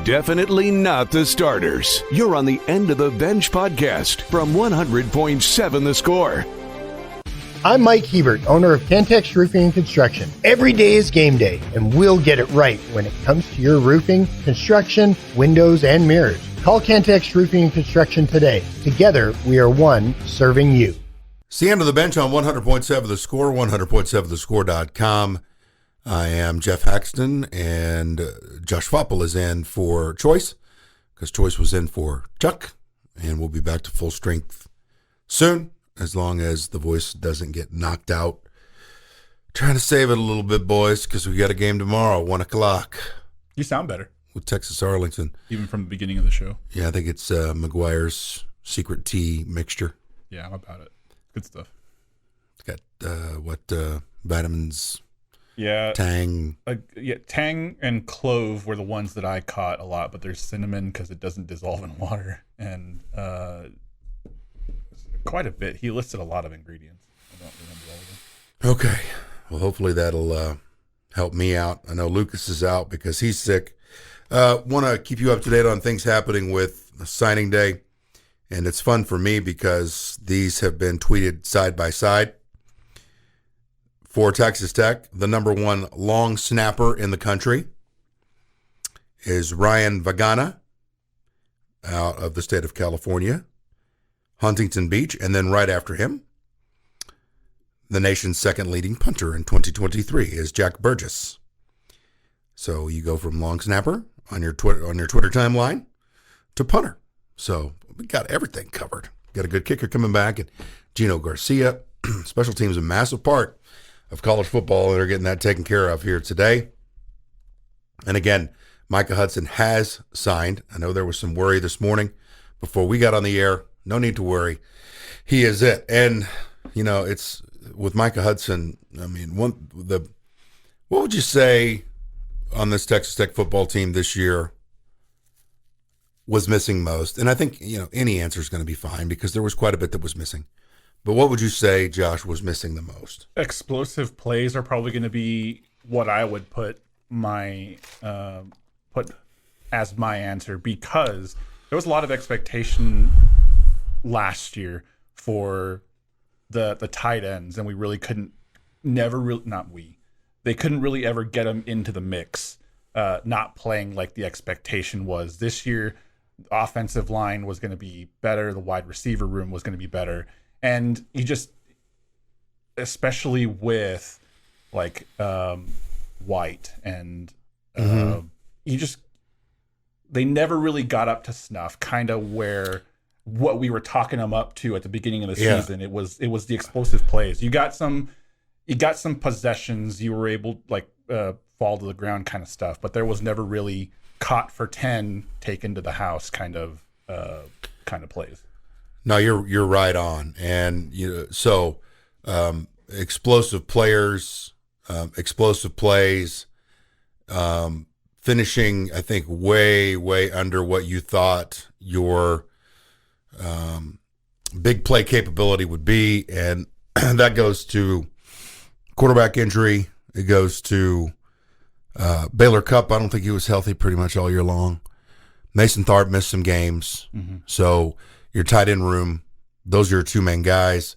Definitely not the starters. You're on the End of the Bench podcast from 100.7 The Score. I'm Mike Hebert, owner of Cantex Roofing and Construction. Every day is game day, and we'll get it right when it comes to your roofing, construction, windows, and mirrors. Call Cantex Roofing and Construction today. Together, we are one serving you. It's the End of the Bench on 100.7 The Score, 100.7thescore.com. I am Geoff Haxton, and Josh Faupel is in for Choice, because Choice was in for Chuck, and we'll be back to full strength soon, as long as the voice doesn't get knocked out. Trying to save it a little bit, boys, because we got a game tomorrow, 1 o'clock. You sound better. With Texas Arlington. Even from the beginning of the show. Yeah, I think it's McGuire's secret tea mixture. Yeah, I'm about it. Good stuff. It's got, vitamins... Yeah, Tang. Tang and clove were the ones that I caught a lot, but there's cinnamon because it doesn't dissolve in water, and quite a bit. He listed a lot of ingredients. I don't remember all of them. Okay, well, hopefully that'll help me out. I know Lucas is out because he's sick. Want to keep you up to date on things happening with signing day, and it's fun for me because these have been tweeted side by side. For Texas Tech, the number one long snapper in the country is Rylan Vagana out of the state of California, Huntington Beach, and then right after him, the nation's second leading punter in 2023 is Jack Burgess. So you go from long snapper on your Twitter timeline to punter. So we got everything covered. Got a good kicker coming back, and Gino Garcia. Special teams a massive part of college football, and they're getting that taken care of here today. And again, Micah Hudson has signed. I know there was some worry this morning before we got on the air. No need to worry. He is it. And, you know, it's with Micah Hudson, I mean, what would you say on this Texas Tech football team this year was missing most? And I think, you know, any answer is going to be fine because there was quite a bit that was missing. But what would you say, Josh, was missing the most? Explosive plays are probably going to be what I would put as my answer, because there was a lot of expectation last year for the tight ends, and we really couldn't. They couldn't really ever get them into the mix. Not playing like the expectation was this year. The offensive line was going to be better. The wide receiver room was going to be better. And you just, especially with like White and they never really got up to snuff, kind of where what we were talking them up to at the beginning of the season. It was the explosive plays. You got some possessions. You were able fall to the ground kind of stuff, but there was never really caught for 10, taken to the house kind of plays. No, you're right on, and explosive players, explosive plays, finishing I think way under what you thought your big play capability would be, and that goes to quarterback injury. It goes to Baylor Cupp. I don't think he was healthy pretty much all year long. Mason Thorpe missed some games, so. Your tight end room, those are your two main guys.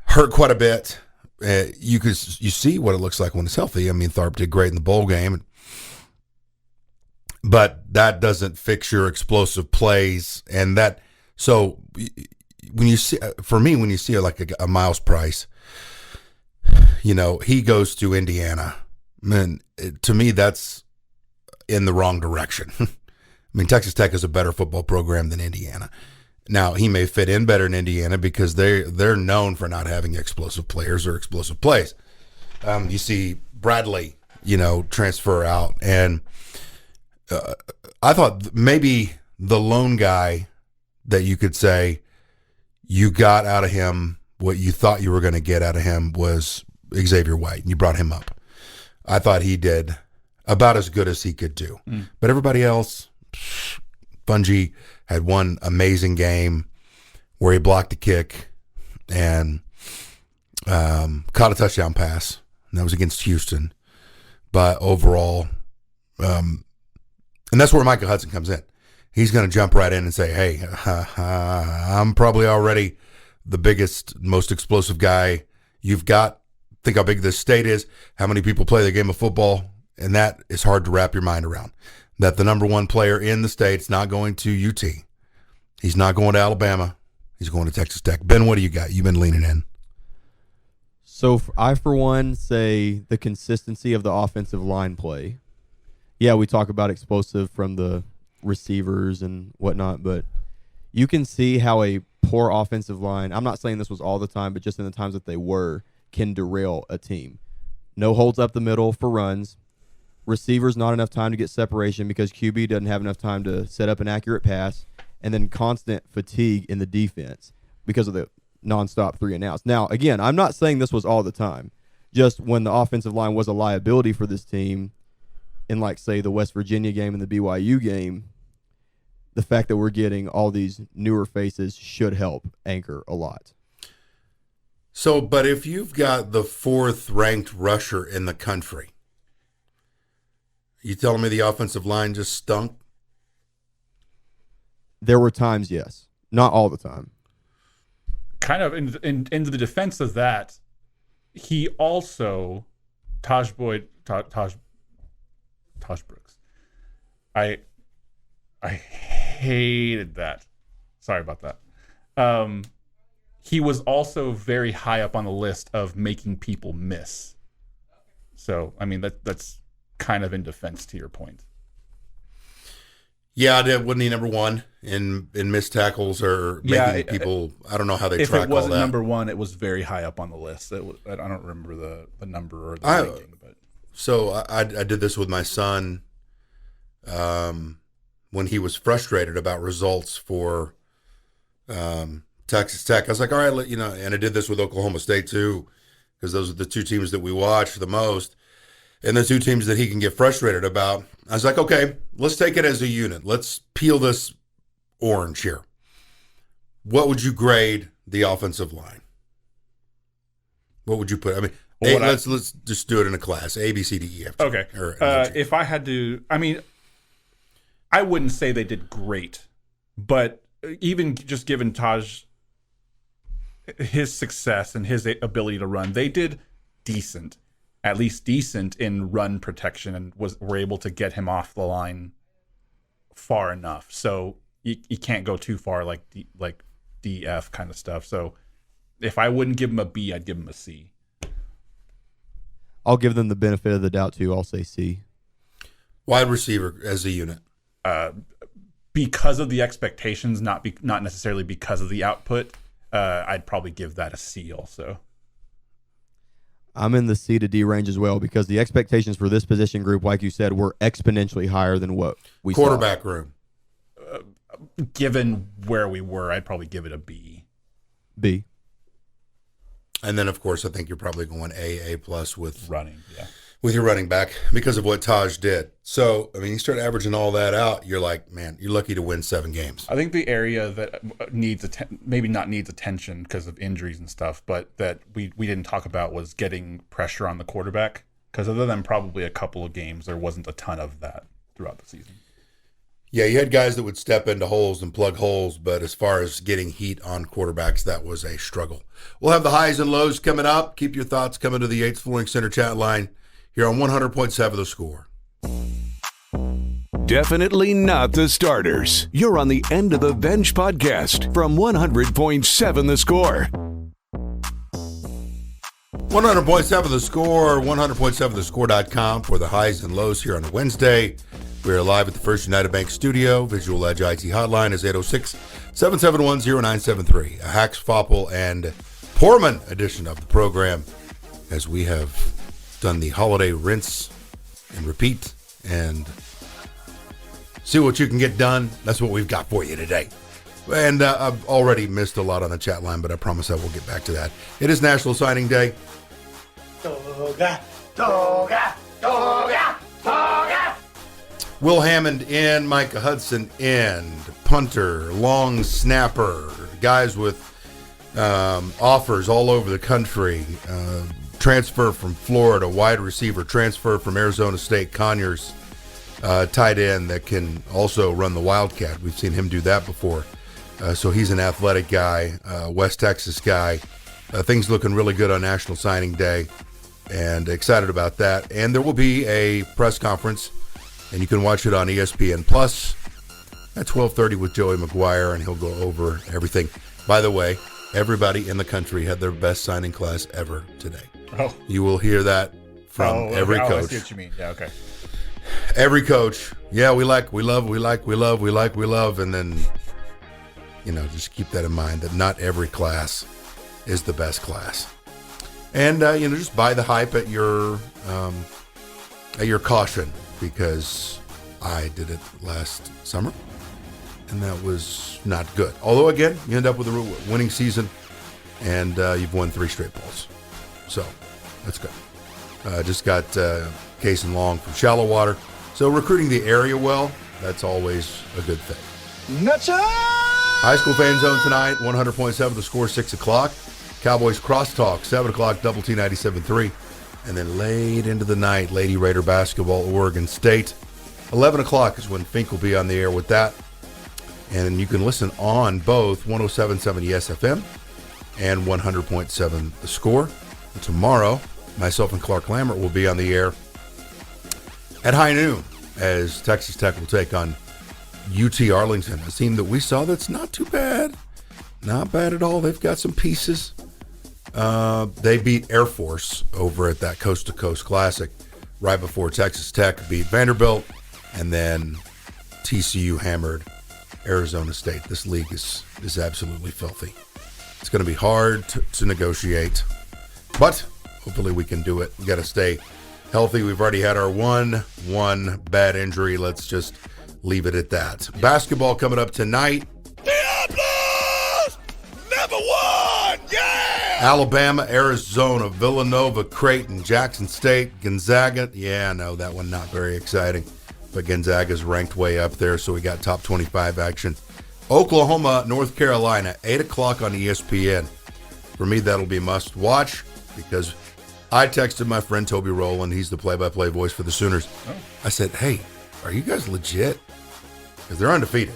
Hurt quite a bit. You see what it looks like when it's healthy. I mean, Thorpe did great in the bowl game, but that doesn't fix your explosive plays. And that, so when you see, for me, when you see like a Miles Price, you know, he goes to Indiana. Man, to me, that's in the wrong direction. I mean, Texas Tech is a better football program than Indiana. Now, he may fit in better in Indiana because they're known for not having explosive players or explosive plays. You see Bradley, you know, transfer out. And I thought maybe the lone guy that you could say you got out of him what you thought you were going to get out of him was Xavier White. You brought him up. I thought he did about as good as he could do. But everybody else, Fungi had one amazing game where he blocked a kick and caught a touchdown pass. And that was against Houston. But overall, And that's where Micah Hudson comes in. He's going to jump right in and say, hey, I'm probably already the biggest, most explosive guy you've got. Think how big this state is, how many people play the game of football, and that is hard to wrap your mind around. That the number one player in the state's not going to UT. He's not going to Alabama. He's going to Texas Tech. Ben, what do you got? You've been leaning in. So I, for one, say the consistency of the offensive line play. Yeah, we talk about explosive from the receivers and whatnot, but you can see how a poor offensive line, I'm not saying this was all the time, but just in the times that they were, can derail a team. No holds up the middle for runs. Receivers not enough time to get separation because QB doesn't have enough time to set up an accurate pass, and then constant fatigue in the defense because of the nonstop 3 and outs. Now, again, I'm not saying this was all the time. Just when the offensive line was a liability for this team in, like, say, the West Virginia game and the BYU game, the fact that we're getting all these newer faces should help anchor a lot. So, but if you've got the 4th-ranked rusher in the country, you telling me the offensive line just stunk? There were times, yes. Not all the time. Kind of in the defense of that, he also, Taj Brooks. I hated that. Sorry about that. He was also very high up on the list of making people miss. So, I mean, that's kind of in defense to your point. Yeah, wasn't he number one in missed tackles or making people? I don't know how they track all that. If it wasn't number one, it was very high up on the list. I don't remember the number or the ranking. But so I did this with my son when he was frustrated about results for Texas Tech. I was like, all right, and I did this with Oklahoma State too, because those are the 2 teams that we watch the most. And the 2 teams that he can get frustrated about. I was like, okay, let's take it as a unit. Let's peel this orange here. What would you grade the offensive line? What would you put? I mean, let's just do it in a class. A, B, C, D, E, F. Okay. If I had to, I mean, I wouldn't say they did great, but even just given Taj his success and his ability to run, they did decent. At least decent in run protection, and were able to get him off the line far enough. So you can't go too far like DF kind of stuff. So if I wouldn't give him a B, I'd give him a C. I'll give them the benefit of the doubt too. I'll say C. Wide receiver as a unit. Because of the expectations, not necessarily because of the output, I'd probably give that a C also. I'm in the C to D range as well because the expectations for this position group, like you said, were exponentially higher than what we saw. Quarterback room. Given where we were, I'd probably give it a B. B. And then, of course, I think you're probably going A plus with running, yeah. With your running back because of what Taj did. So, I mean, you start averaging all that out, you're like, man, you're lucky to win 7 games. I think the area that needs maybe not needs attention because of injuries and stuff, but that we didn't talk about was getting pressure on the quarterback. Because other than probably a couple of games, there wasn't a ton of that throughout the season. Yeah, you had guys that would step into holes and plug holes, but as far as getting heat on quarterbacks, that was a struggle. We'll have the highs and lows coming up. Keep your thoughts coming to the Yates Flooring Center chat line here on 100.7 The Score. Definitely not the starters. You're on the End of the Bench podcast from 100.7 The Score. 100.7 The Score, 100.7thescore.com for the highs and lows here on a Wednesday. We are live at the First United Bank studio. Visual Edge IT hotline is 806-771-0973. A Hax, Faupel, and Poorman edition of the program as we have done the holiday rinse and repeat and see what you can get done. That's what we've got for you today. And I've already missed a lot on the chat line, but I promise I will get back to that. It is National Signing Day. Toga, toga, toga, toga. Will Hammond in, Micah Hudson in, punter, long snapper, guys with offers all over the country. Transfer from Florida, wide receiver, transfer from Arizona State, Conyers. tight end that can also run the Wildcat. We've seen him do that before. So he's an athletic guy, West Texas guy. Things looking really good on National Signing Day, and excited about that. And there will be a press conference, and you can watch it on ESPN Plus at 12:30 with Joey McGuire, and he'll go over everything. By the way, everybody in the country had their best signing class ever today. Oh. You will hear that from every coach. I see what you mean. Yeah, okay. Every coach. Yeah, we love, and then, just keep that in mind that not every class is the best class. And, just buy the hype at your caution, because I did it last summer, and that was not good. Although, again, you end up with a winning season, and you've won 3 straight balls. So, that's good. Just got Case and Long from Shallow Water. So, recruiting the area well, that's always a good thing. High school fan zone tonight, 100.7 The Score, 6 o'clock. Cowboys Crosstalk, 7 o'clock, Double T 97.3. And then late into the night, Lady Raider basketball, Oregon State. 11 o'clock is when Fink will be on the air with that. And you can listen on both 107.7 ESFM and 100.7 The Score. And tomorrow, myself and Clark Lambert will be on the air at high noon as Texas Tech will take on UT Arlington, a team that we saw that's not too bad. Not bad at all. They've got some pieces. They beat Air Force over at that Coast to Coast Classic right before Texas Tech beat Vanderbilt, and then TCU hammered Arizona State. This league is absolutely filthy. It's going to be hard to negotiate, but hopefully we can do it. We got to stay healthy. We've already had our one bad injury. Let's just leave it at that. Basketball coming up tonight. Diablos! Number 1! Yeah! Alabama, Arizona, Villanova, Creighton, Jackson State, Gonzaga. Yeah, no, that one not very exciting. But Gonzaga's ranked way up there, so we got top 25 action. Oklahoma, North Carolina, 8 o'clock on ESPN. For me, that'll be must watch, because I texted my friend Toby Rowland. He's the play-by-play voice for the Sooners. Oh. I said, hey, are you guys legit? Because they're undefeated.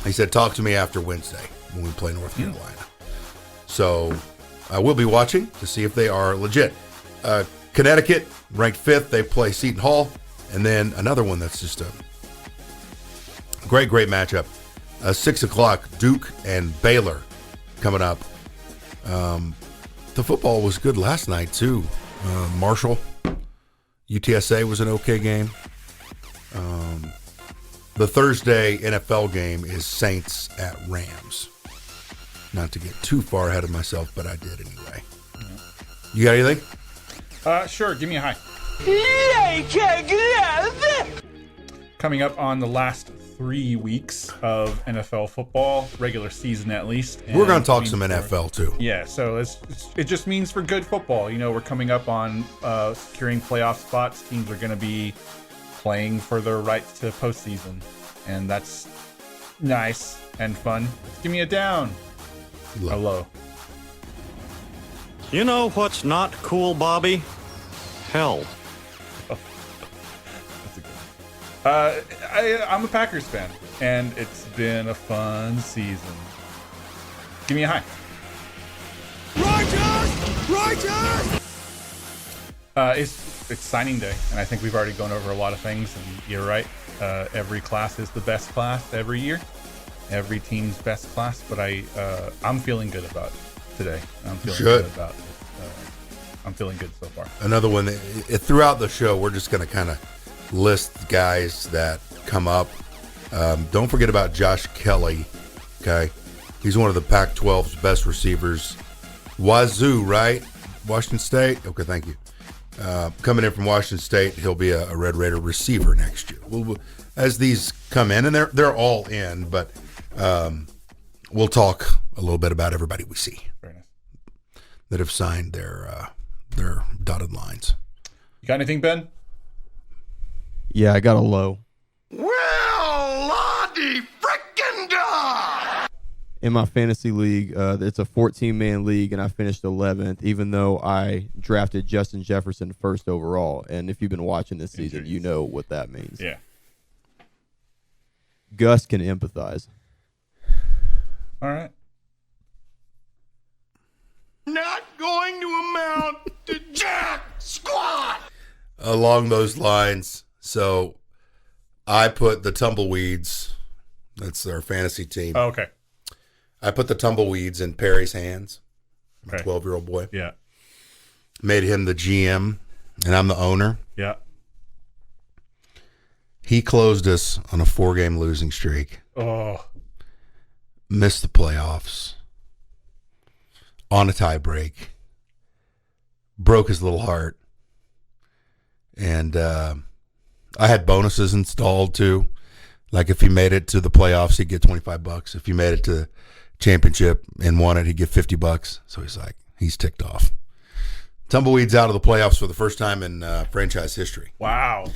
He said, talk to me after Wednesday when we play North Carolina. So I will be watching to see if they are legit. Connecticut, ranked 5th. They play Seton Hall. And then another one that's just a great matchup. 6 o'clock, Duke and Baylor coming up. The football was good last night, too. Marshall, UTSA was an okay game. The Thursday NFL game is Saints at Rams. Not to get too far ahead of myself, but I did anyway. You got anything? Sure. Give me a high. Coming up on the last 3 weeks of NFL football, regular season at least. We're going to talk some NFL too. Yeah, so it just means for good football. We're coming up on securing playoff spots. Teams are going to be playing for their rights to postseason, and that's nice and fun. Give me a down. A low. You know what's not cool, Bobby? Hell. That's a good one. I'm a Packers fan, and it's been a fun season. Give me a high. It's signing day, and I think we've already gone over a lot of things, and you're right. Every class is the best class every year. Every team's best class, but I'm feeling good about today. I'm feeling good about it. I'm feeling good so far. Another one throughout the show, we're just going to kind of list guys that come up. Don't forget about Josh Kelly. Okay, he's one of the Pac-12's best receivers. Wazoo, right? Washington State. Okay, thank you. Coming in from Washington State, he'll be a Red Raider receiver next year. As these come in, and they're all in, but we'll talk a little bit about everybody we see that have signed their dotted lines. You got anything, Ben? Yeah, I got a low. Well, Lottie frickin' da! in my fantasy league. It's a 14-man league, and I finished 11th, even though I drafted Justin Jefferson first overall. And if you've been watching this season, you know what that means. Yeah. Gus can empathize. All right. Not going to amount to jack squat. Along those lines, so I put the Tumbleweeds, that's our fantasy team. Oh, okay. I put the Tumbleweeds in Perry's hands, my Okay. 12-year-old boy. Yeah. Made him the GM, and I'm the owner. Yeah. He closed us on a 4-game losing streak. Oh. Missed the playoffs. On a tie break. Broke his little heart. And I had bonuses installed too. Like if he made it to the playoffs, he'd get $25. If he made it to championship and won it, he'd get $50. So he's like, he's ticked off. Tumbleweeds out of the playoffs for the first time in franchise history. Wow.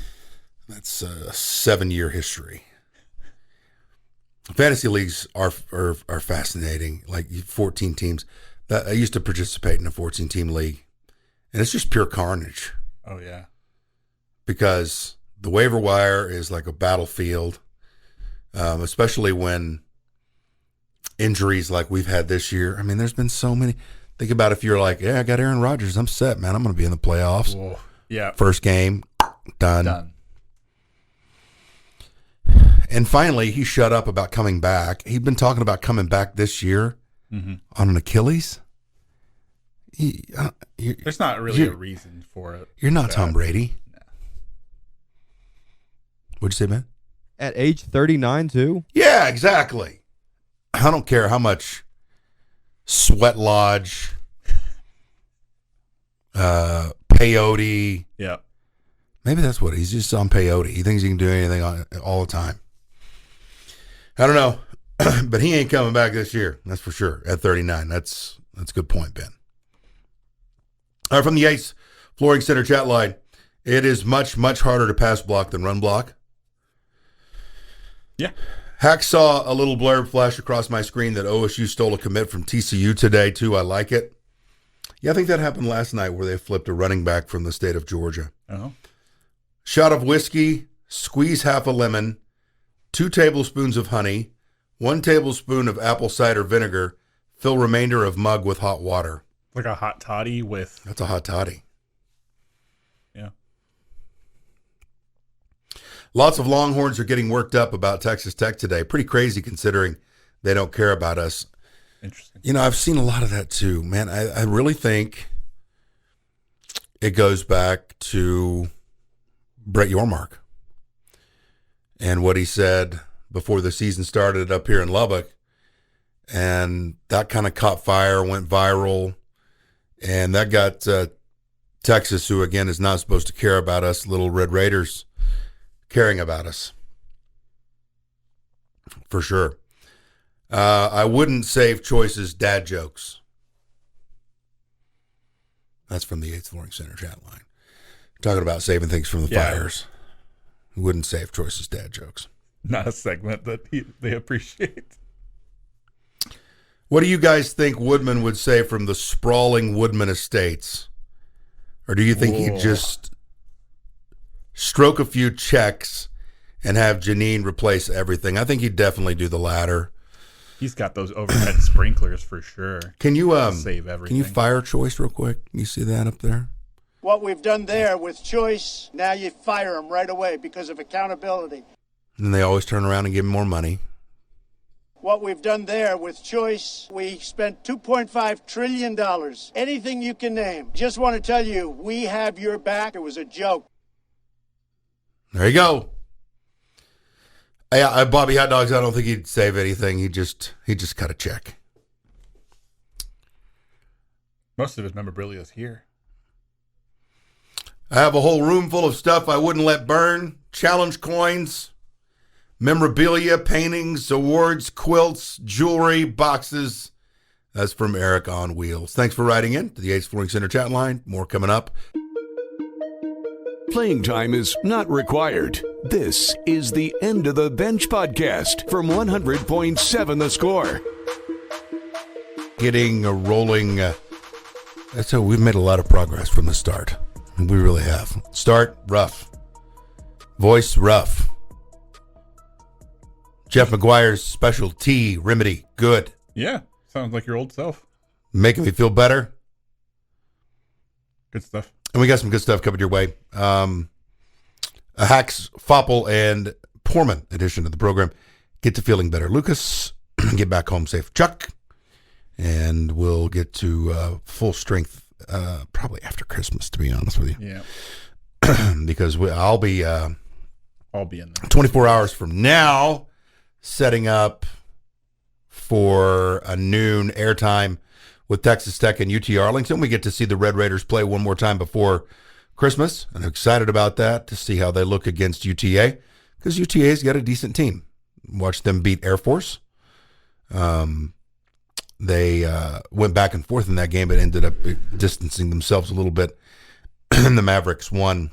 That's a 7-year history. Fantasy leagues are fascinating. Like 14 teams. I used to participate in a 14-team league, and it's just pure carnage. Oh, yeah. Because the waiver wire is like a battlefield, especially when injuries like we've had this year. I mean, there's been so many. Think about if you're like, yeah, I got Aaron Rodgers. I'm set, man. I'm going to be in the playoffs. Whoa. Yeah. First game, done. And finally, he shut up about coming back. He'd been talking about coming back this year on an Achilles. There's not really a reason for it. You're not Tom Brady. No. What'd you say, man? At age 39, too? Yeah, exactly. I don't care how much sweat lodge, peyote. Yeah. Maybe that's what he's just on peyote. He thinks he can do anything all the time. I don't know, but he ain't coming back this year. That's for sure. At 39, that's a good point, Ben. All right, from the Ace Flooring Center chat line, it is much, much harder to pass block than run block. Yeah. Hack saw a little blurb flash across my screen that OSU stole a commit from TCU today, too. I like it. Yeah, I think that happened last night where they flipped a running back from the state of Georgia. Oh. Shot of whiskey, squeeze half a lemon, 2 tablespoons of honey, 1 tablespoon of apple cider vinegar, fill remainder of mug with hot water. Like a hot toddy with... That's a hot toddy. Yeah. Lots of Longhorns are getting worked up about Texas Tech today. Pretty crazy considering they don't care about us. Interesting. You know, I've seen a lot of that too. Man, I really think it goes back to Brett Yormark and what he said before the season started up here in Lubbock. And that kind of caught fire, went viral. And that got Texas, who again is not supposed to care about us, Little Red Raiders, caring about us. For sure. I wouldn't save choices, dad jokes. That's from the 8th Flooring Center chat line. Talking about saving things from the fires. Wouldn't save choices, dad jokes. Not a segment that they appreciate. What do you guys think Woodman would say from the sprawling Woodman estates? Or do you think he'd just stroke a few checks and have Janine replace everything? I think he'd definitely do the latter. He's got those overhead sprinklers for sure. Can you save everything? Can you fire Choice real quick? You see that up there? What we've done there with Choice, now you fire them right away because of accountability. And they always turn around and give him more money. What we've done there with Choice, we spent $2.5 trillion. Anything you can name. Just want to tell you, we have your back. It was a joke. There you go. Hey, Bobby Hot Dogs, I don't think he'd save anything. He just cut a check. Most of his memorabilia is here. I have a whole room full of stuff I wouldn't let burn. Challenge coins, memorabilia, paintings, awards, quilts, jewelry, boxes. That's from Eric on Wheels. Thanks for writing in to the Ace Flooring Center chat line. More coming up. Playing time is not required. This is the End of the Bench podcast from 100.7 The Score. getting rolling. So we've made a lot of progress from the start. We really have. Start, rough. Voice, rough. Jeff McGuire's special tea remedy, good. Yeah, sounds like your old self. Making me feel better. Good stuff. And we got some good stuff coming your way. A Hacks, Faupel, and Poorman edition of the program. Get to feeling better. Lucas, get back home safe. Chuck. And we'll get to full strength probably after Christmas, to be honest with you. Yeah. Because I'll be in there 24 hours from now setting up for a noon airtime with Texas Tech and UT Arlington. We get to see the Red Raiders play one more time before Christmas. I'm excited about that to see how they look against UTA because UTA's got a decent team. Watch them beat Air Force. They went back and forth in that game, but ended up distancing themselves a little bit. The Mavericks won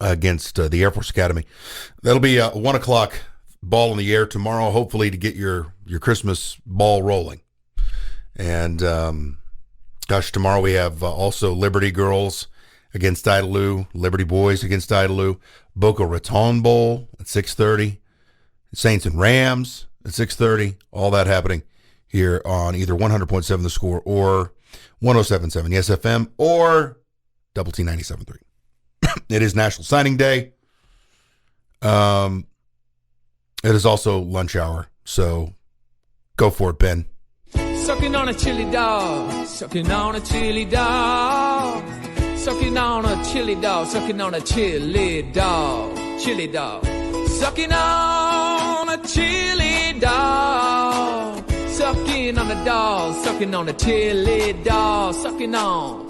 against the Air Force Academy. That'll be a 1 o'clock ball in the air tomorrow, hopefully to get your Christmas ball rolling. And tomorrow we have also Liberty Girls against Idalou, Liberty Boys against Idalou, Boca Raton Bowl at 6:30, Saints and Rams at 6:30. All that happening here on either 100.7 The Score or 107.7 Yes FM or Double T 97.3. It is National Signing Day. It is also lunch hour, so go for it, Ben. Sucking on a chili dog, sucking on a chili dog, sucking on a chili dog, sucking on a chili dog, chili dog, sucking on a chili dog, sucking on a dog, sucking on a chili dog, sucking on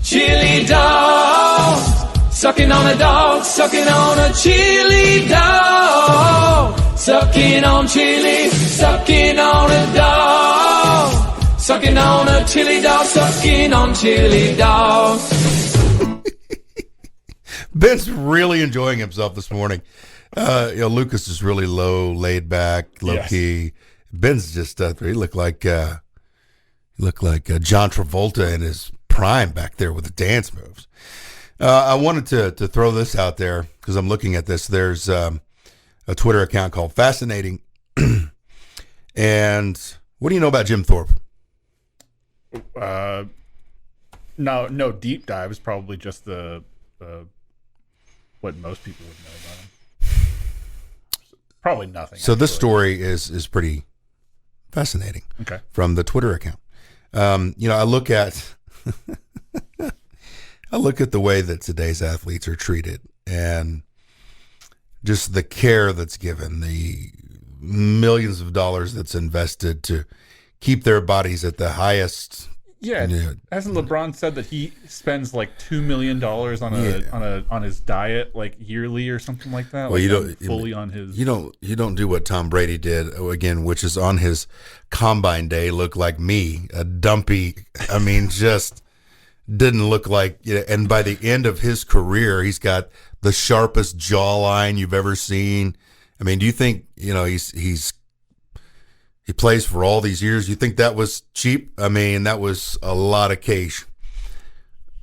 chili dog. Sucking on a dog, sucking on a chili dog. Sucking on chili, sucking on a dog. Sucking on a chili dog, sucking on chili dog. Ben's really enjoying himself this morning. Lucas is really low, laid back, low key. Ben's just he looked like John Travolta in his prime back there with the dance moves. I wanted to throw this out there because I'm looking at this. There's a Twitter account called Fascinating. And what do you know about Jim Thorpe? No deep dives. Probably just the what most people would know about him. Probably nothing. So this story is pretty fascinating. Okay. From the Twitter account. I look at the way that today's athletes are treated and just the care that's given, the millions of dollars that's invested to keep their bodies at the highest. Yeah, hasn't LeBron said that he spends like $2 million on his diet like yearly or something like that? Well, like fully on his. You don't do what Tom Brady did again, which is on his combine day look like me, a dumpy. I mean, just didn't look like. And by the end of his career, he's got the sharpest jawline you've ever seen. I mean, do you think he plays for all these years? You think that was cheap? I mean, that was a lot of cash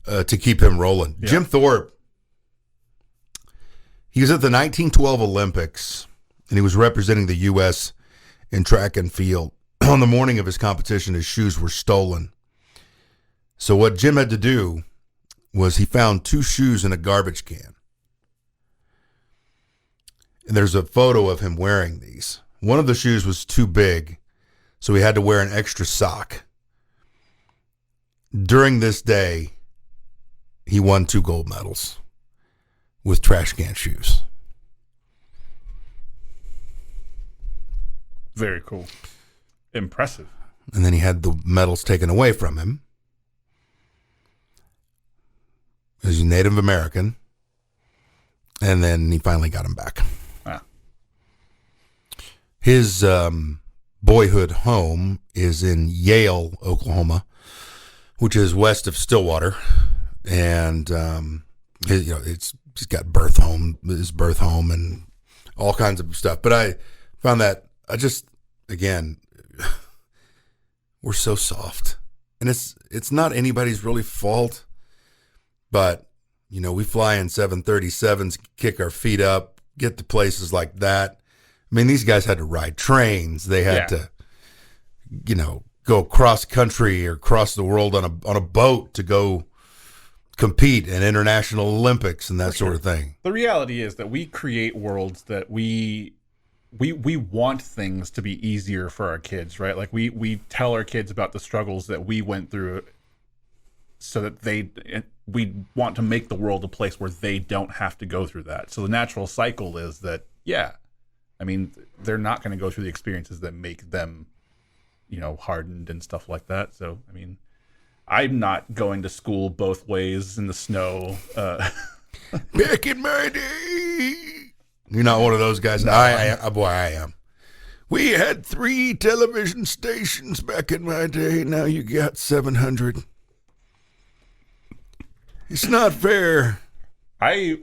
to keep him rolling. Yeah. Jim Thorpe, he was at the 1912 Olympics, and he was representing the U.S. in track and field. On the morning of his competition, his shoes were stolen. So what Jim had to do was he found 2 shoes in a garbage can. And there's a photo of him wearing these. One of the shoes was too big, so he had to wear an extra sock. During this day, he won 2 gold medals with trash can shoes. Very cool. Impressive. And then he had the medals taken away from him. He's a Native American. And then he finally got them back. His boyhood home is in Yale, Oklahoma, which is west of Stillwater, and he's got his birth home, and all kinds of stuff. But I found that again, we're so soft, and it's not anybody's really fault, but we fly in 737s, kick our feet up, get to places like that. I mean, these guys had to ride trains. They had to, go cross country or cross the world on a boat to go compete in international Olympics and that sort of thing. The reality is that we create worlds that we want things to be easier for our kids, right? Like we tell our kids about the struggles that we went through so that we want to make the world a place where they don't have to go through that. So the natural cycle is that, they're not going to go through the experiences that make them, hardened and stuff like that. So, I'm not going to school both ways in the snow. Back in my day. You're not one of those guys. No, I am. We had 3 television stations back in my day. Now you got 700. It's not fair. I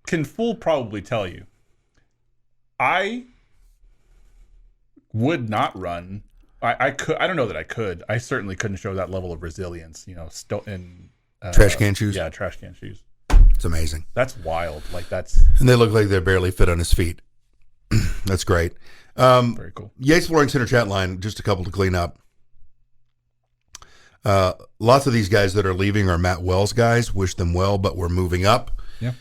can probably tell you, I would not run. I could. I don't know that I could. I certainly couldn't show that level of resilience. In trash can shoes. Yeah, trash can shoes. It's amazing. That's wild. And they look like they barely fit on his feet. That's great. Very cool. Yates Flooring Center chat line. Just a couple to clean up. Lots of these guys that are leaving are Matt Wells guys. Wish them well, but we're moving up. Yeah.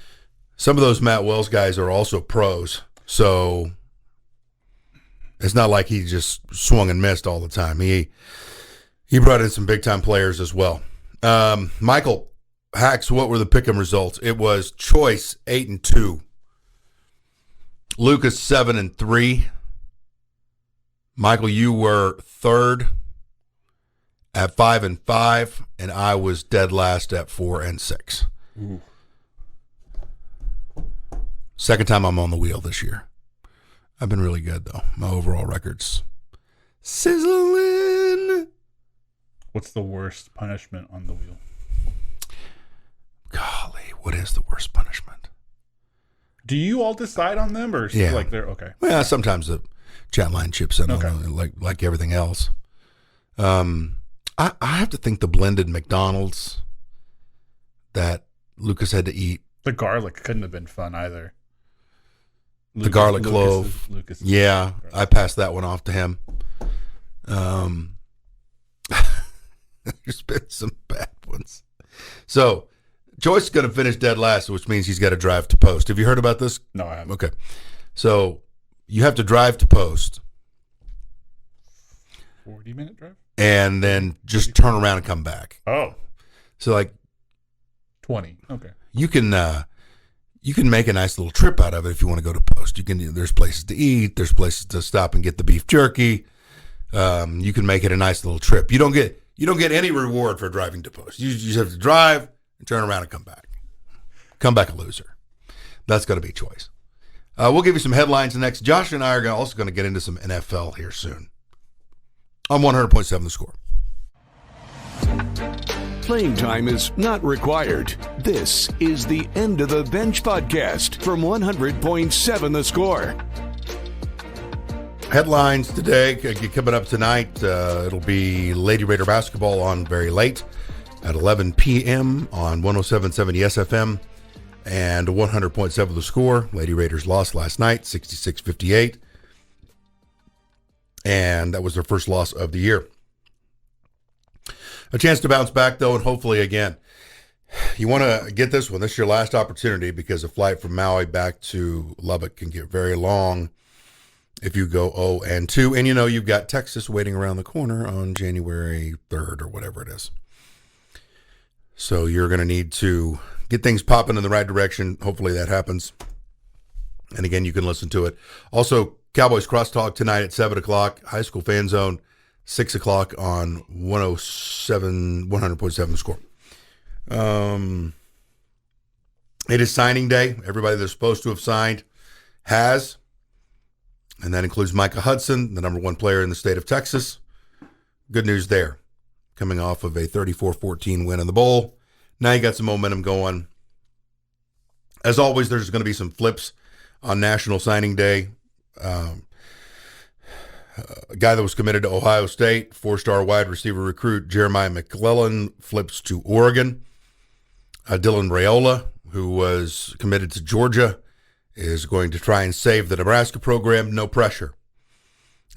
Some of those Matt Wells guys are also pros, so it's not like he just swung and missed all the time. He brought in some big time players as well. Michael Hacks, what were the pick'em results? It was Choice 8-2, Lucas 7-3. Michael, you were third at 5-5, and I was dead last at 4-6. Ooh. Second time I'm on the wheel this year. I've been really good, though. My overall record's sizzling. What's the worst punishment on the wheel? Golly, what is the worst punishment? Do you all decide on them, or like they're okay? Well, sometimes the chat line chips in on them, like everything else. I have to think the blended McDonald's that Lucas had to eat. The garlic couldn't have been fun either. The garlic clove. Lucas. Yeah, I passed that one off to him. There's been some bad ones. So, Joyce is going to finish dead last, which means he's got to drive to post. Have you heard about this? No, I haven't. Okay. So, you have to drive to post. 40-minute drive? And then just turn around and come back. Oh. So, 20. Okay. You can make a nice little trip out of it if you want to go to post. There's places to eat. There's places to stop and get the beef jerky. You can make it a nice little trip. You don't get any reward for driving to post. You just have to drive and turn around and come back. Come back a loser. That's going to be Choice. We'll give you some headlines next. Josh and I are also going to get into some NFL here soon. On 100.7 The Score. Playing time is not required. This is the End of the Bench podcast from 100.7 The Score. Headlines today coming up tonight. It'll be Lady Raider basketball on very late at 11 p.m. on 107.7 SFM and 100.7 The Score. Lady Raiders lost last night, 66-58. And that was their first loss of the year. A chance to bounce back, though, and hopefully, again, you want to get this one. This is your last opportunity because a flight from Maui back to Lubbock can get very long if you go 0-2. And, you've got Texas waiting around the corner on January 3rd or whatever it is. So you're going to need to get things popping in the right direction. Hopefully that happens. And, again, you can listen to it. Also, Cowboys Crosstalk tonight at 7 o'clock, High School Fan Zone. 6 o'clock on 100.7 The Score. It is signing day. Everybody that's supposed to have signed has. And that includes Micah Hudson, the number 1 player in the state of Texas. Good news there. Coming off of a 34-14 win in the bowl. Now you got some momentum going. As always, there's going to be some flips on National Signing Day. A guy that was committed to Ohio State, 4-star wide receiver recruit Jeremiah McClellan, flips to Oregon. Dylan Raiola, who was committed to Georgia, is going to try and save the Nebraska program. No pressure,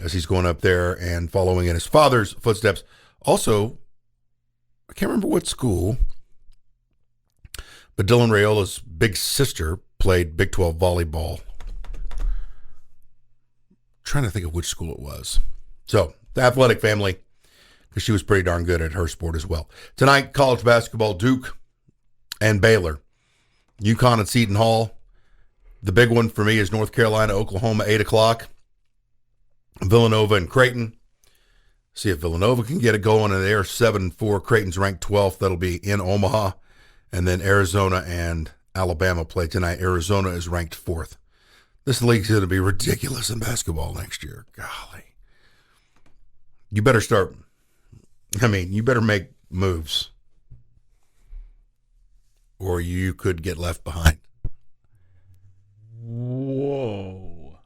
as he's going up there and following in his father's footsteps. Also, I can't remember what school, but Dylan Raiola's big sister played Big 12 volleyball. Trying to think of which school it was. So, the athletic family, because she was pretty darn good at her sport as well. Tonight, college basketball, Duke and Baylor. UConn at Seton Hall. The big one for me is North Carolina, Oklahoma, 8 o'clock. Villanova and Creighton. See if Villanova can get it going. And they are 7-4. Creighton's ranked 12th. That'll be in Omaha. And then Arizona and Alabama play tonight. Arizona is ranked 4th. This league's going to be ridiculous in basketball next year. Golly. You better you better make moves, or you could get left behind. Whoa.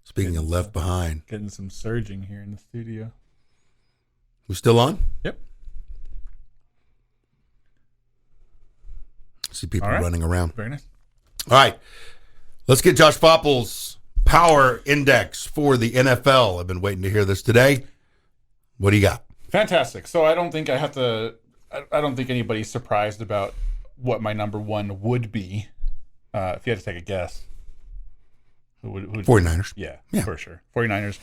Speaking of left behind. Getting some surging here in the studio. We still on? Yep. See people running around. Very nice. All right. Let's get Josh Faupel's power index for the NFL. I've been waiting to hear this today. What do you got? Fantastic. So I don't think I don't think anybody's surprised about what my number one would be. If you had to take a guess. Who'd 49ers. Yeah, for sure. 49ers.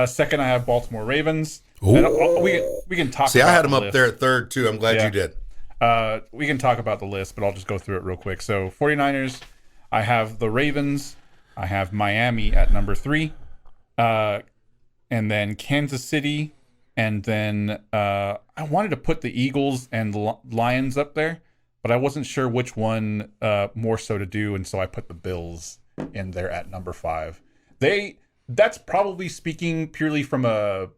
Second, I have Baltimore Ravens. Ooh. We can talk See, about I had them the up there at third, too. I'm glad you did. We can talk about the list, but I'll just go through it real quick. So 49ers, I have the Ravens. I have Miami at number 3. And then Kansas City. And then I wanted to put the Eagles and the Lions up there, but I wasn't sure which one more so to do. And so I put the Bills in there at number 5. That's probably speaking purely from a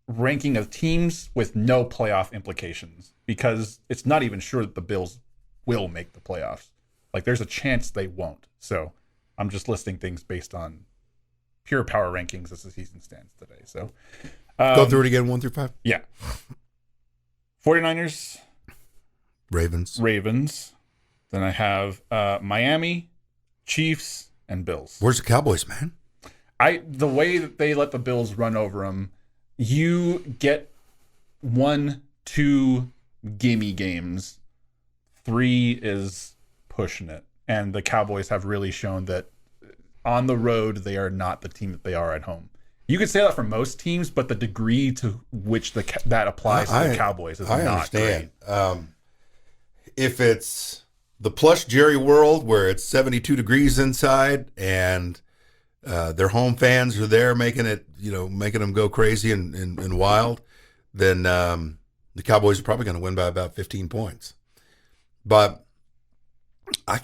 ranking of teams with no playoff implications, because it's not even sure that the Bills will make the playoffs. Like, there's a chance they won't. So I'm just listing things based on pure power rankings as the season stands today. So go through it again, 1 through 5. Yeah. 49ers. Ravens. Then I have Miami, Chiefs, and Bills. Where's the Cowboys, man? The way that they let the Bills run over them, you get 1, 2 gimme games. 3 is pushing it. And the Cowboys have really shown that on the road, they are not the team that they are at home. You could say that for most teams, but the degree to which that applies to the Cowboys is not great. If it's the plush Jerry world where it's 72 degrees inside and their home fans are there making them go crazy and wild, then the Cowboys are probably going to win by about 15 points. But I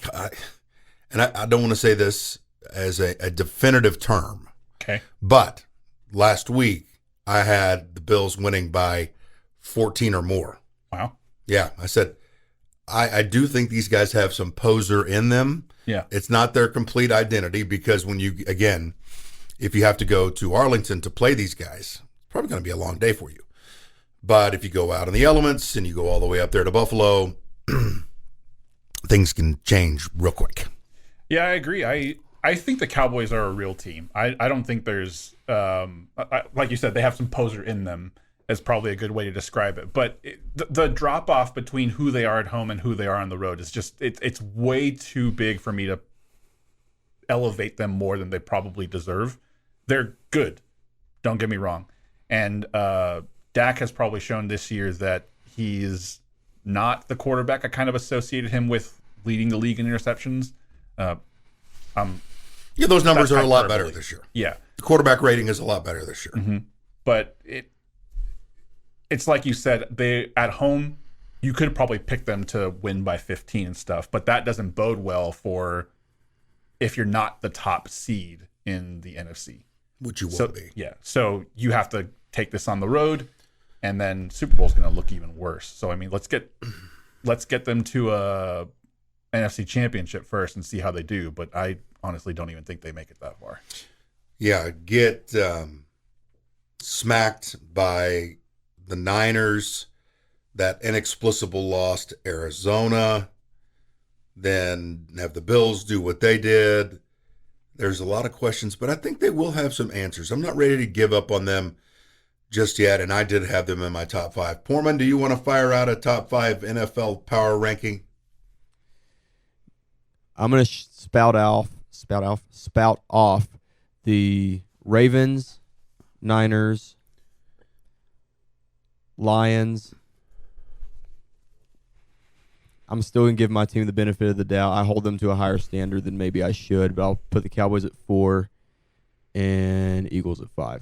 don't want to say this as a definitive term. Okay. But last week I had the Bills winning by 14 or more. Wow. Yeah, I said I do think these guys have some poser in them. Yeah. It's not their complete identity, because if you have to go to Arlington to play these guys, it's probably going to be a long day for you. But if you go out in the elements and you go all the way up there to Buffalo, things can change real quick. Yeah, I agree. I think the Cowboys are a real team. I don't think there's, like you said, they have some poser in them. Is probably a good way to describe it. But the drop off between who they are at home and who they are on the road is just, it's way too big for me to elevate them more than they probably deserve. They're good. Don't get me wrong. And Dak has probably shown this year that he's not the quarterback I kind of associated him with, leading the league in interceptions. Those numbers are a lot better this year. Yeah. The quarterback rating is a lot better this year. Mm-hmm. But it's like you said, they at home, you could probably pick them to win by 15 and stuff, but that doesn't bode well for if you're not the top seed in the NFC. Which you won't be. Yeah. So you have to take this on the road, and then Super Bowl's going to look even worse. So, I mean, let's get them to NFC Championship first and see how they do. But I honestly don't even think they make it that far. Yeah, get smacked by the Niners, that inexplicable loss to Arizona, then have the Bills do what they did. There's a lot of questions, but I think they will have some answers. I'm not ready to give up on them just yet, and I did have them in my top 5. Poorman, do you want to fire out a top 5 NFL power ranking? I'm going to spout off the Ravens, Niners, Lions. I'm still going to give my team the benefit of the doubt. I hold them to a higher standard than maybe I should, but I'll put the Cowboys at 4 and Eagles at 5.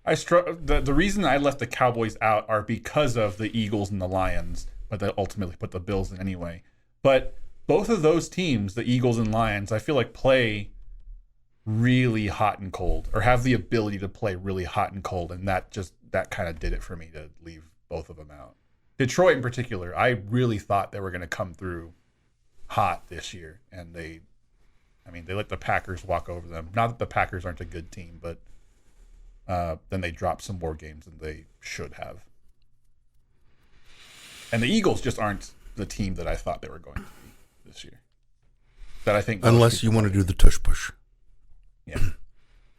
The reason I left the Cowboys out are because of the Eagles and the Lions, but they ultimately put the Bills in anyway. But both of those teams, the Eagles and Lions, I feel like play really hot and cold, or have the ability to play really hot and cold, and that kind of did it for me to leave both of them out. Detroit in particular, I really thought they were going to come through hot this year, and they let the Packers walk over them. Not that the Packers aren't a good team, but then they dropped some more games than they should have. And the Eagles just aren't the team that I thought they were going to be this year. That I think, unless you want to do the tush push, yeah,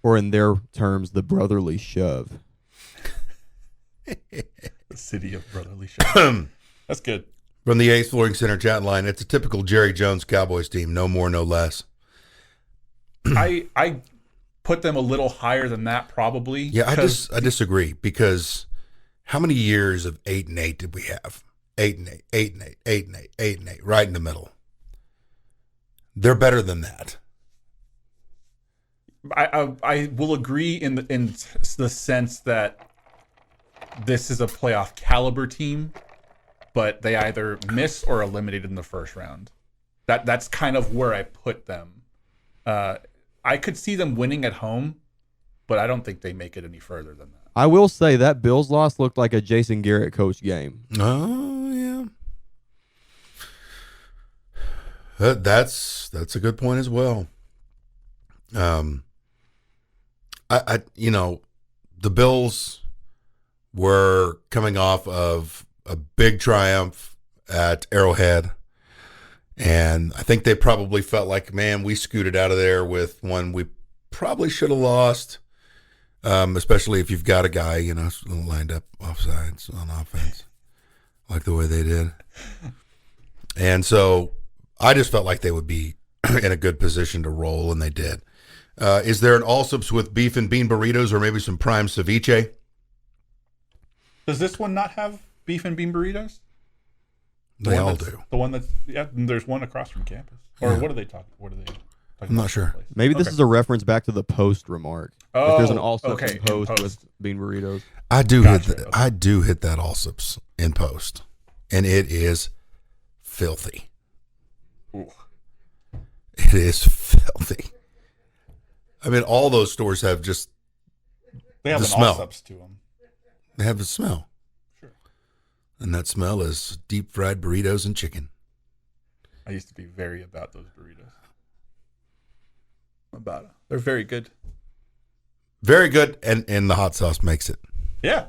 or in their terms, the brotherly shove. The city of brotherly shove. That's good. From the Ace Flooring Center chat line, it's a typical Jerry Jones Cowboys team, no more, no less. I put them a little higher than that, probably. Yeah, I disagree, because how many years of 8-8 did we have? 8-8, 8-8, 8-8, 8-8, right in the middle. They're better than that. I will agree in the sense that this is a playoff caliber team, but they either miss or eliminated in the first round. That's kind of where I put them. I could see them winning at home, but I don't think they make it any further than that. I will say that Bills loss looked like a Jason Garrett coach game. Oh, yeah. That's a good point as well. The Bills were coming off of a big triumph at Arrowhead, and I think they probably felt like, man, we scooted out of there with one we probably should have lost, especially if you've got a guy, lined up offsides on offense, like the way they did. And so I just felt like they would be in a good position to roll, and they did. Is there an Allsups with beef and bean burritos, or maybe some prime ceviche? Does this one not have beef and bean burritos? They all do. The one that's, there's one across from campus. Or what are they talking? What are they talking I'm not sure. Maybe this is a reference back to the post remark. If there's an Allsups in post post with bean burritos. I do hit that Allsups in post, and it is filthy. Ooh. It is filthy. I mean, all those stores have just they have the an smell. Allsups to them. They have the smell. Sure. And that smell is deep fried burritos and chicken. I used to be very about those burritos. They're very good. Very good, and the hot sauce makes it. Yeah.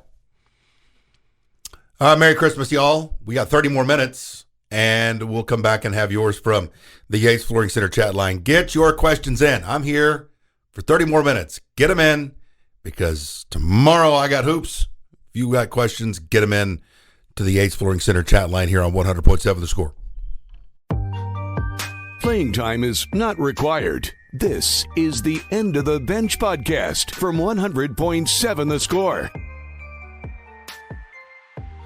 Merry Christmas, y'all. We got 30 more minutes, and we'll come back and have yours from the Yates Flooring Center chat line. Get your questions in. I'm here for 30 more minutes. Get them in, because tomorrow I got hoops. If you got questions, get them in to the Yates Flooring Center chat line here on 100.7 The Score. Playing time is not required. This is the End of the Bench podcast from 100.7 The Score.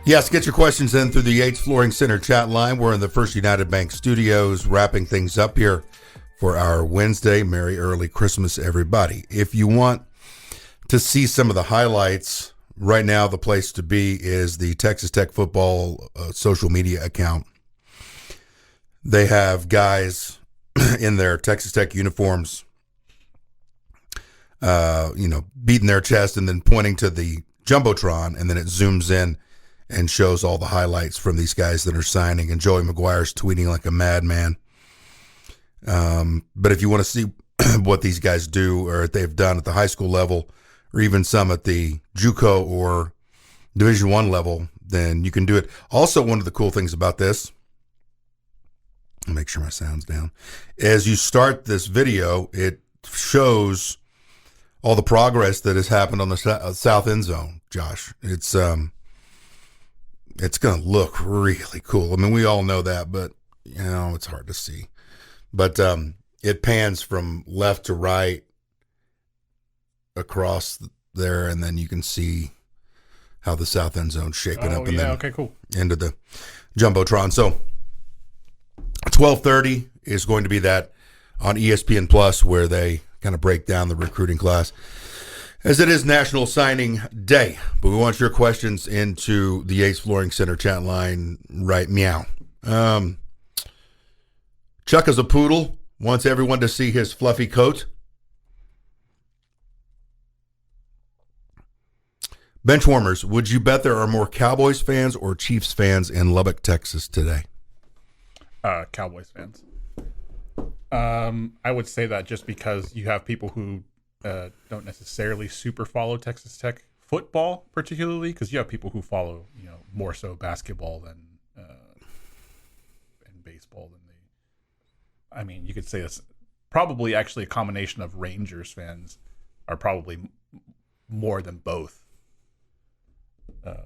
Yes, get your questions in through the Yates Flooring Center chat line. We're in the First United Bank studios wrapping things up here for our Wednesday. Merry early Christmas, everybody. If you want to see some of the highlights, right now the place to be is the Texas Tech football social media account. They have guys in their Texas Tech uniforms, beating their chest and then pointing to the Jumbotron, and then it zooms in and shows all the highlights from these guys that are signing. And Joey McGuire's tweeting like a madman. But if you want to see what these guys do or they've done at the high school level, or even some at the JUCO or Division I level, then you can do it. Also, one of the cool things about this, I'll make sure my sound's down, as you start this video, it shows all the progress that has happened on the south end zone, Josh. It's going to look really cool. I mean, we all know that, but, you know, it's hard to see. But it pans from left to right across there, and then you can see how the south end zone's shaping up. And then okay, cool. Into the Jumbotron. So 12:30 is going to be that on ESPN Plus, where they kind of break down the recruiting class, as it is National Signing Day. But we want your questions into the Yates Flooring Center chat line right meow. Chuck is a poodle, wants everyone to see his fluffy coat. Benchwarmers, would you bet there are more Cowboys fans or Chiefs fans in Lubbock, Texas today? Cowboys fans. I would say that just because you have people who don't necessarily super follow Texas Tech football, particularly, because you have people who follow, you know, more so basketball than and baseball than they. I mean, you could say it's probably actually a combination of Rangers fans are probably more than both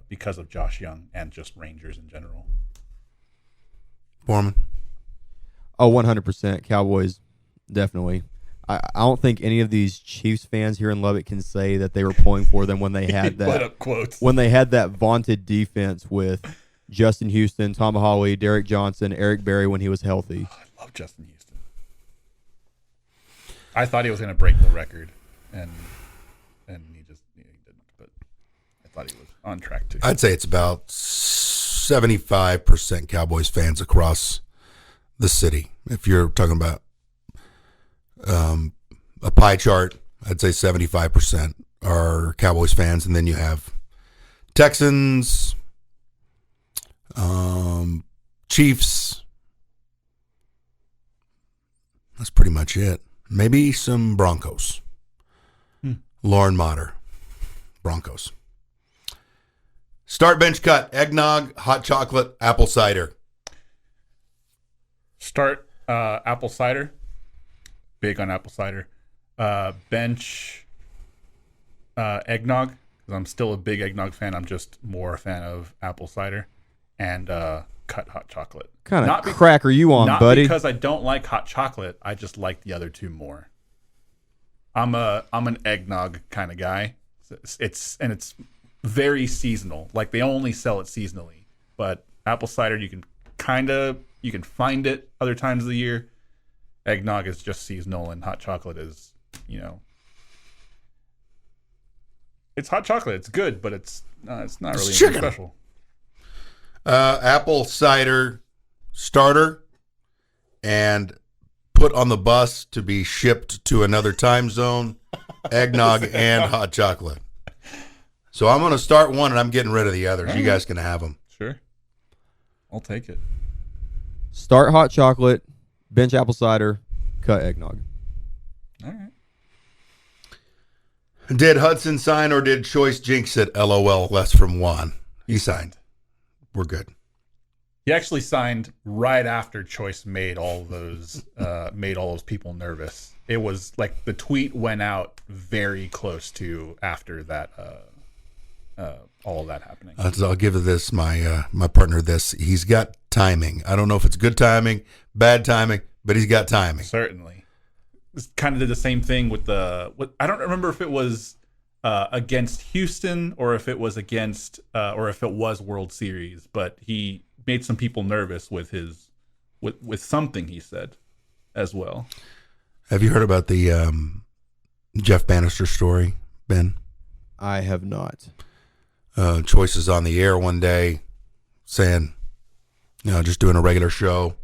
because of Josh Young and just Rangers in general. Foreman? Oh, 100%. Cowboys, definitely. I don't think any of these Chiefs fans here in Lubbock can say that they were pulling for them when they had that. Put up quotes. When they had that vaunted defense with Justin Houston, Tom Holly, Derek Johnson, Eric Berry when he was healthy. Oh, I love Justin Houston. I thought he was going to break the record, and he didn't. But I thought he was on track to. I'd say it's about 75% Cowboys fans across the city. If you're talking about a pie chart, I'd say 75% are Cowboys fans, and then you have Texans, Chiefs. That's pretty much it. Maybe some Broncos. Lauren Motter, Broncos. Start, bench, cut, eggnog, hot chocolate, apple cider. Start apple cider. Big on apple cider. Bench eggnog, because I'm still a big eggnog fan. I'm just more a fan of apple cider. And cut hot chocolate. Kind of crack are you on, buddy? Not because I don't like hot chocolate. I just like the other two more. I'm an eggnog kind of guy. It's very seasonal. Like, they only sell it seasonally. But apple cider, you can find it other times of the year. Eggnog is just seasonal, and hot chocolate is, you know, it's hot chocolate. It's good, but it's not really anything special. Apple cider starter and put on the bus to be shipped to another time zone, eggnog and hot chocolate. So I'm going to start one, and I'm getting rid of the others. You guys can have them. Sure. I'll take it. Start hot chocolate, bench apple cider, cut eggnog. All right. Did Hudson sign, or did Choice jinx it? LOL, less from Juan. He signed. We're good. He actually signed right after Choice made all those people nervous. It was like the tweet went out very close to after that, all of that happening. I'll give this my partner this. He's got timing. I don't know if it's good timing, bad timing, but he's got timing. Certainly. Kind of did the same thing with I don't remember if it was against Houston or if it was against or if it was World Series, but he made some people nervous with with something he said as well. Have you heard about the Jeff Bannister story, Ben? I have not. Choice is on the air one day saying, just doing a regular show,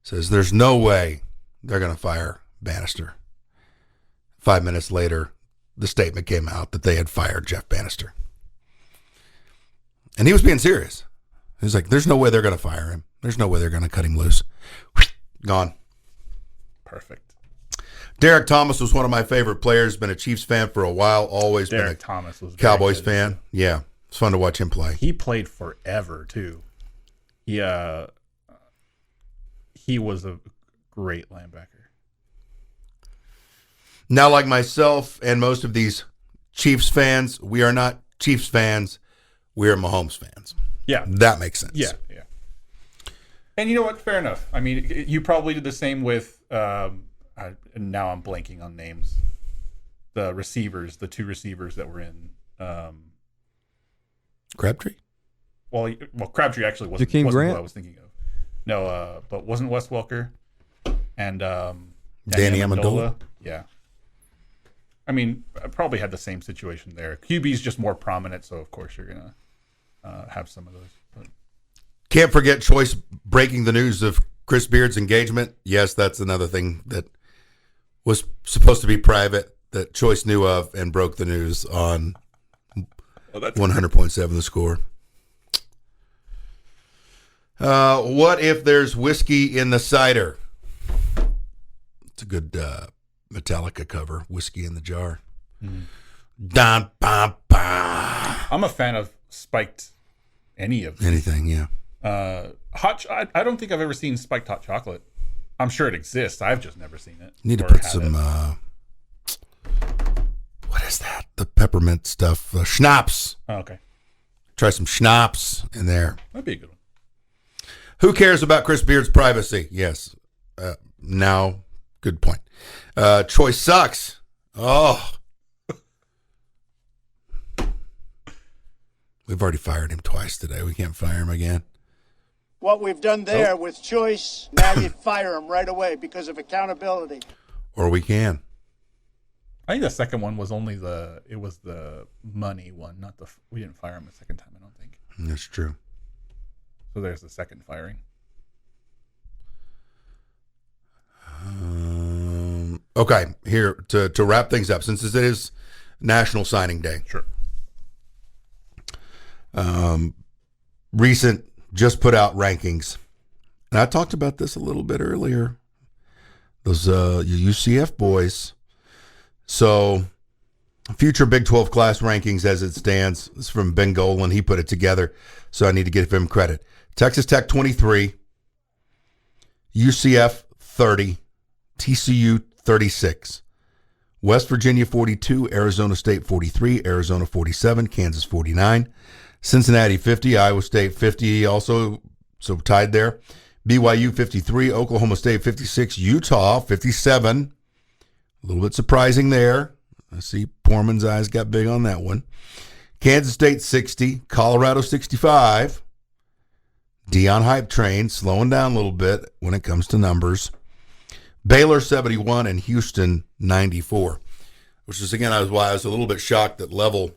says there's no way they're going to fire Bannister. 5 minutes later, the statement came out that they had fired Jeff Bannister. And he was being serious. He was like, there's no way they're going to fire him. There's no way they're going to cut him loose. Gone. Perfect. Derek Thomas was one of my favorite players. Been a Chiefs fan for a while. Always been a Thomas was Cowboys fan. Yeah. It's fun to watch him play. He played forever, too. He was a great linebacker. Now, like myself and most of these Chiefs fans, we are not Chiefs fans. We are Mahomes fans. Yeah. That makes sense. Yeah. And you know what? Fair enough. I mean, you probably did the same with, now I'm blanking on names. The two receivers that were in. Crabtree? Well, Crabtree actually wasn't Grant? what I was thinking of. No, but wasn't Wes Welker and Danny Amendola? Yeah. I mean, I probably had the same situation there. QB's just more prominent, so of course you're going to have some of those. But. Can't forget Choice breaking the news of Chris Beard's engagement. Yes, that's another thing that was supposed to be private that Choice knew of and broke the news on 100.7 The Score. What if there's whiskey in the cider? It's a good Metallica cover, Whiskey in the Jar. Dun, ba, ba. I'm a fan of spiked anything, yeah. I don't think I've ever seen spiked hot chocolate. I'm sure it exists. I've just never seen it. Need to put some what is that? The peppermint stuff. Schnapps. Oh, okay. Try some schnapps in there. That'd be a good one. Who cares about Chris Beard's privacy? Yes. Now, good point. Choice sucks. Oh. We've already fired him twice today. We can't fire him again. What we've done there with Choice, now you fire him right away because of accountability. Or we can. I think the second one was only the money one, not we didn't fire him the second time, I don't think. That's true. So there's the second firing. Okay, here to wrap things up, since it is National Signing Day. Sure. Recent just put out rankings, and I talked about this a little bit earlier. Those UCF boys. So, future Big 12 class rankings as it stands. This is from Ben Golan. He put it together, so I need to give him credit. Texas Tech 23, UCF 30, TCU 36, West Virginia 42, Arizona State 43, Arizona 47, Kansas 49, Cincinnati 50, Iowa State 50 also, so tied there. BYU 53, Oklahoma State 56, Utah 57. A little bit surprising there. I see Poorman's eyes got big on that one. Kansas State 60, Colorado 65. Deion Hype Train slowing down a little bit when it comes to numbers. Baylor 71 and Houston 94, which is, again, why I was a little bit shocked that Level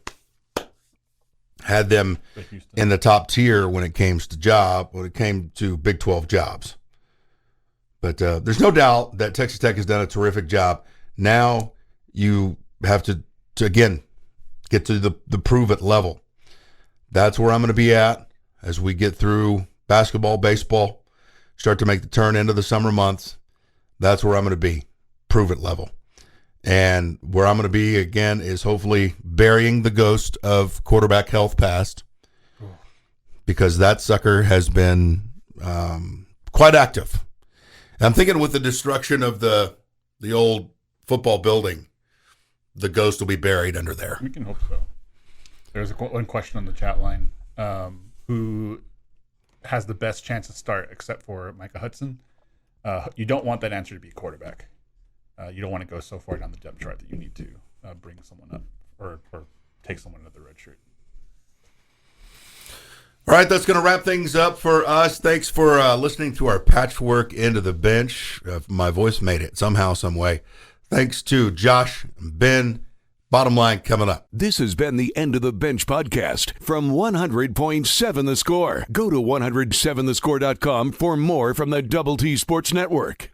had them in the top tier when it came to Big 12 jobs. But there's no doubt that Texas Tech has done a terrific job. Now you have to again, get to the prove it level. That's where I'm going to be at as we get through basketball, baseball, start to make the turn into the summer months. That's where I'm going to be, prove it level. And where I'm going to be, again, is hopefully burying the ghost of quarterback health past, because that sucker has been quite active. And I'm thinking with the destruction of the old football building, the ghost will be buried under there. We can hope so. There's one question on the chat line. Who has the best chance to start except for Micah Hudson? You don't want that answer to be quarterback. You don't want to go so far down the depth chart that you need to bring someone up or take someone into the red shirt. All right, that's going to wrap things up for us. Thanks for listening to our patchwork into the bench. My voice made it somehow, some way. Thanks to Josh and Ben. Bottom line coming up. This has been the End of the Bench podcast from 100.7 The Score. Go to 107thescore.com for more from the Double T Sports Network.